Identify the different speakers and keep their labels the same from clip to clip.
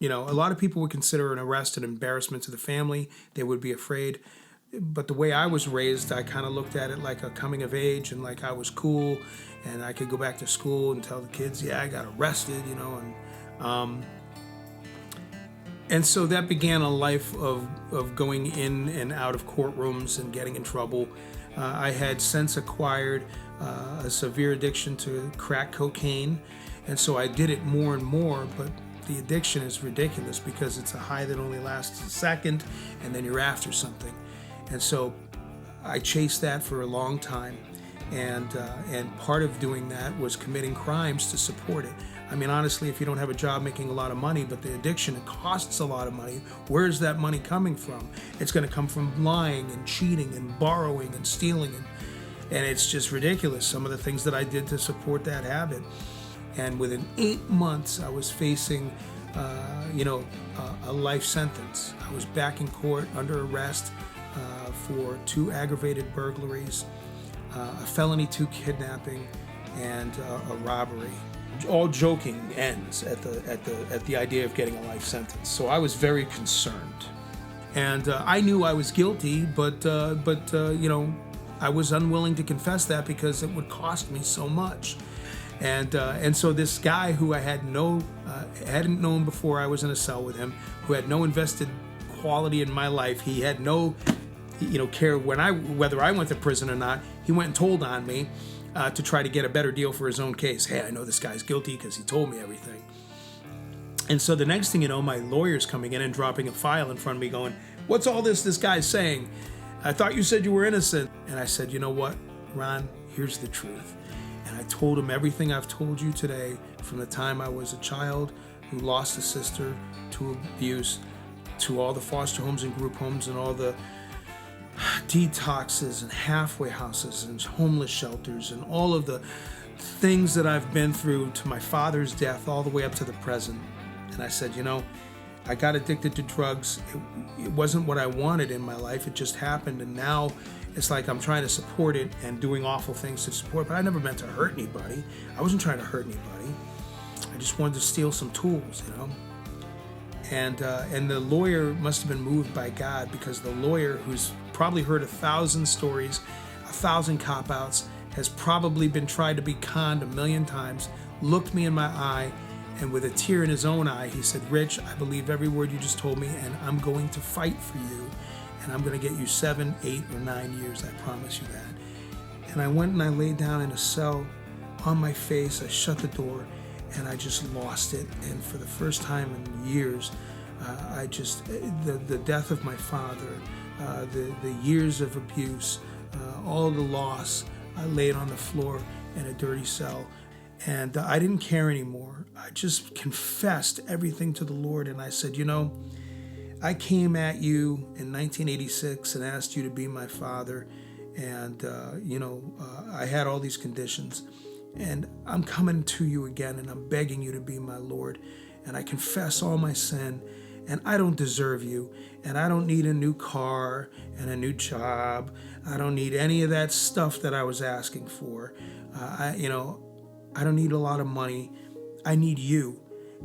Speaker 1: A lot of people would consider an arrest an embarrassment to the family. They would be afraid. But the way I was raised, I kind of looked at it like a coming of age, and like I was cool and I could go back to school and tell the kids, yeah, I got arrested, and so that began a life of going in and out of courtrooms and getting in trouble. I had since acquired a severe addiction to crack cocaine, and so I did it more and more, but the addiction is ridiculous because it's a high that only lasts a second, and then you're after something. And so I chased that for a long time, and part of doing that was committing crimes to support it. I mean, honestly, if you don't have a job making a lot of money, but the addiction, it costs a lot of money, where is that money coming from? It's going to come from lying and cheating and borrowing and stealing, and it's just ridiculous, some of the things that I did to support that habit. And within 8 months, I was facing, a life sentence. I was back in court under arrest for 2 aggravated burglaries, a felony 2 kidnapping, and a robbery. All joking ends at the idea of getting a life sentence. So I was very concerned, and I knew I was guilty, but I was unwilling to confess that because it would cost me so much. And so this guy who I hadn't known before I was in a cell with him, who had no invested quality in my life, he had no care whether I went to prison or not. He went and told on me to try to get a better deal for his own case. Hey, I know this guy's guilty because he told me everything. And so the next thing you know, my lawyer's coming in and dropping a file in front of me going, what's all this guy's saying? I thought you said you were innocent. And I said, you know what, Ron, here's the truth. And I told him everything I've told you today, from the time I was a child who lost a sister to abuse, to all the foster homes and group homes and all the detoxes and halfway houses and homeless shelters and all of the things that I've been through, to my father's death, all the way up to the present. And I said, I got addicted to drugs. It wasn't what I wanted in my life. It just happened. And now it's like I'm trying to support it and doing awful things to support, but I never meant to hurt anybody. I wasn't trying to hurt anybody. I just wanted to steal some tools, And the lawyer must have been moved by God, because the lawyer, who's probably heard 1,000 stories, 1,000 cop-outs, has probably been tried to be conned 1,000,000 times, looked me in my eye, and with a tear in his own eye, he said, Rich, I believe every word you just told me, and I'm going to fight for you, and I'm going to get you 7, 8, or 9 years, I promise you that. And I went and I laid down in a cell on my face, I shut the door, and I just lost it. And for the first time in years, the death of my father, the years of abuse, all the loss, I laid on the floor in a dirty cell. And I didn't care anymore. I just confessed everything to the Lord. And I said, I came at you in 1986 and asked you to be my father. And, I had all these conditions. And I'm coming to you again, and I'm begging you to be my Lord. And I confess all my sin, and I don't deserve you, and I don't need a new car and a new job. I don't need any of that stuff that I was asking for. I don't need a lot of money. I need you,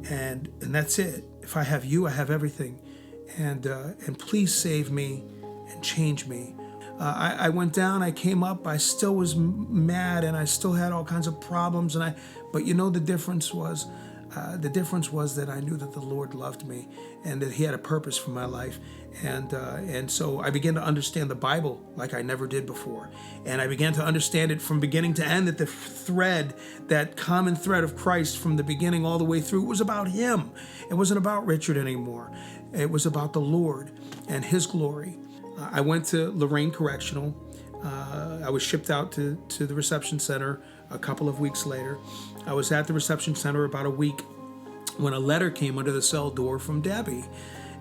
Speaker 1: and that's it. If I have you, I have everything. And please save me and change me. I went down, I came up, I still was mad, and I still had all kinds of problems. But the difference was, that I knew that the Lord loved me and that He had a purpose for my life. And so I began to understand the Bible like I never did before. And I began to understand it from beginning to end, that common thread of Christ from the beginning all the way through, it was about Him. It wasn't about Richard anymore. It was about the Lord and His glory. I went to Lorraine Correctional. I was shipped out to the reception center a couple of weeks later. I was at the reception center about a week when a letter came under the cell door from Debbie.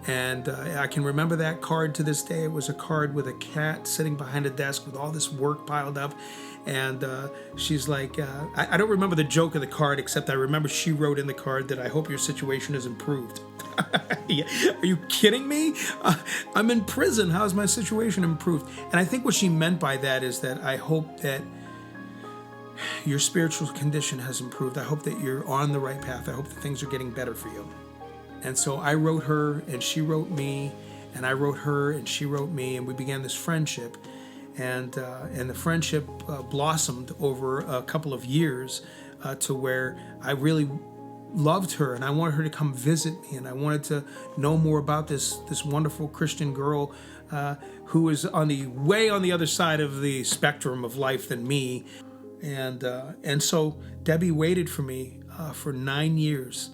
Speaker 1: And I can remember that card to this day. It was a card with a cat sitting behind a desk with all this work piled up. And she's like, I don't remember the joke of the card, except I remember she wrote in the card that I hope your situation has improved. Are you kidding me? I'm in prison. How is my situation improved? And I think what she meant by that is that I hope that your spiritual condition has improved. I hope that you're on the right path. I hope that things are getting better for you. And so I wrote her and she wrote me, and I wrote her and she wrote me, and we began this friendship. And the friendship blossomed over a couple of years to where I really loved her, and I wanted her to come visit me, and I wanted to know more about this wonderful Christian girl who was on the other side of the spectrum of life than me. And so Debbie waited for me for 9 years.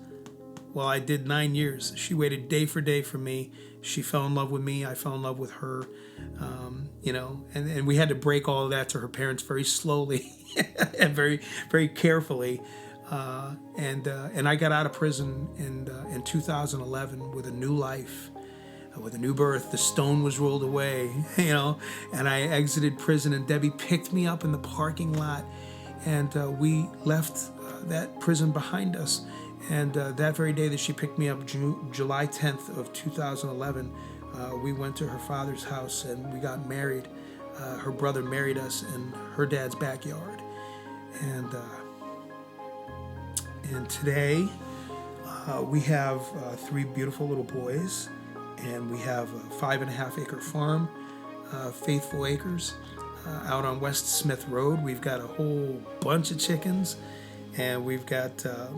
Speaker 1: Well, I did 9 years. She waited day for day for me. She fell in love with me. I fell in love with her. And we had to break all of that to her parents very slowly and very, very carefully. And I got out of prison in 2011 with a new life, with a new birth. The stone was rolled away, and I exited prison, and Debbie picked me up in the parking lot, and we left that prison behind us. And that very day that she picked me up, July 10th of 2011, we went to her father's house and we got married. Her brother married us in her dad's backyard. And today we have 3 beautiful little boys, and we have a 5.5-acre farm, Faithful Acres, out on West Smith Road. We've got a whole bunch of chickens, and we've got a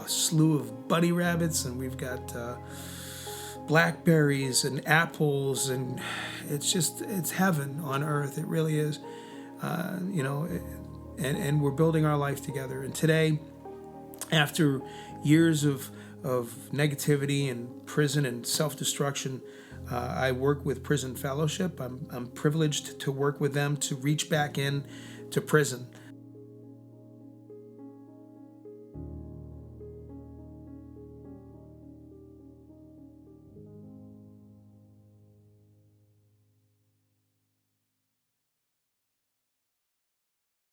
Speaker 1: slew of bunny rabbits, and we've got blackberries and apples, and it's heaven on earth. It really is. And we're building our life together. And today, after years of negativity and prison and self-destruction, I work with Prison Fellowship. I'm privileged to work with them to reach back in to prison.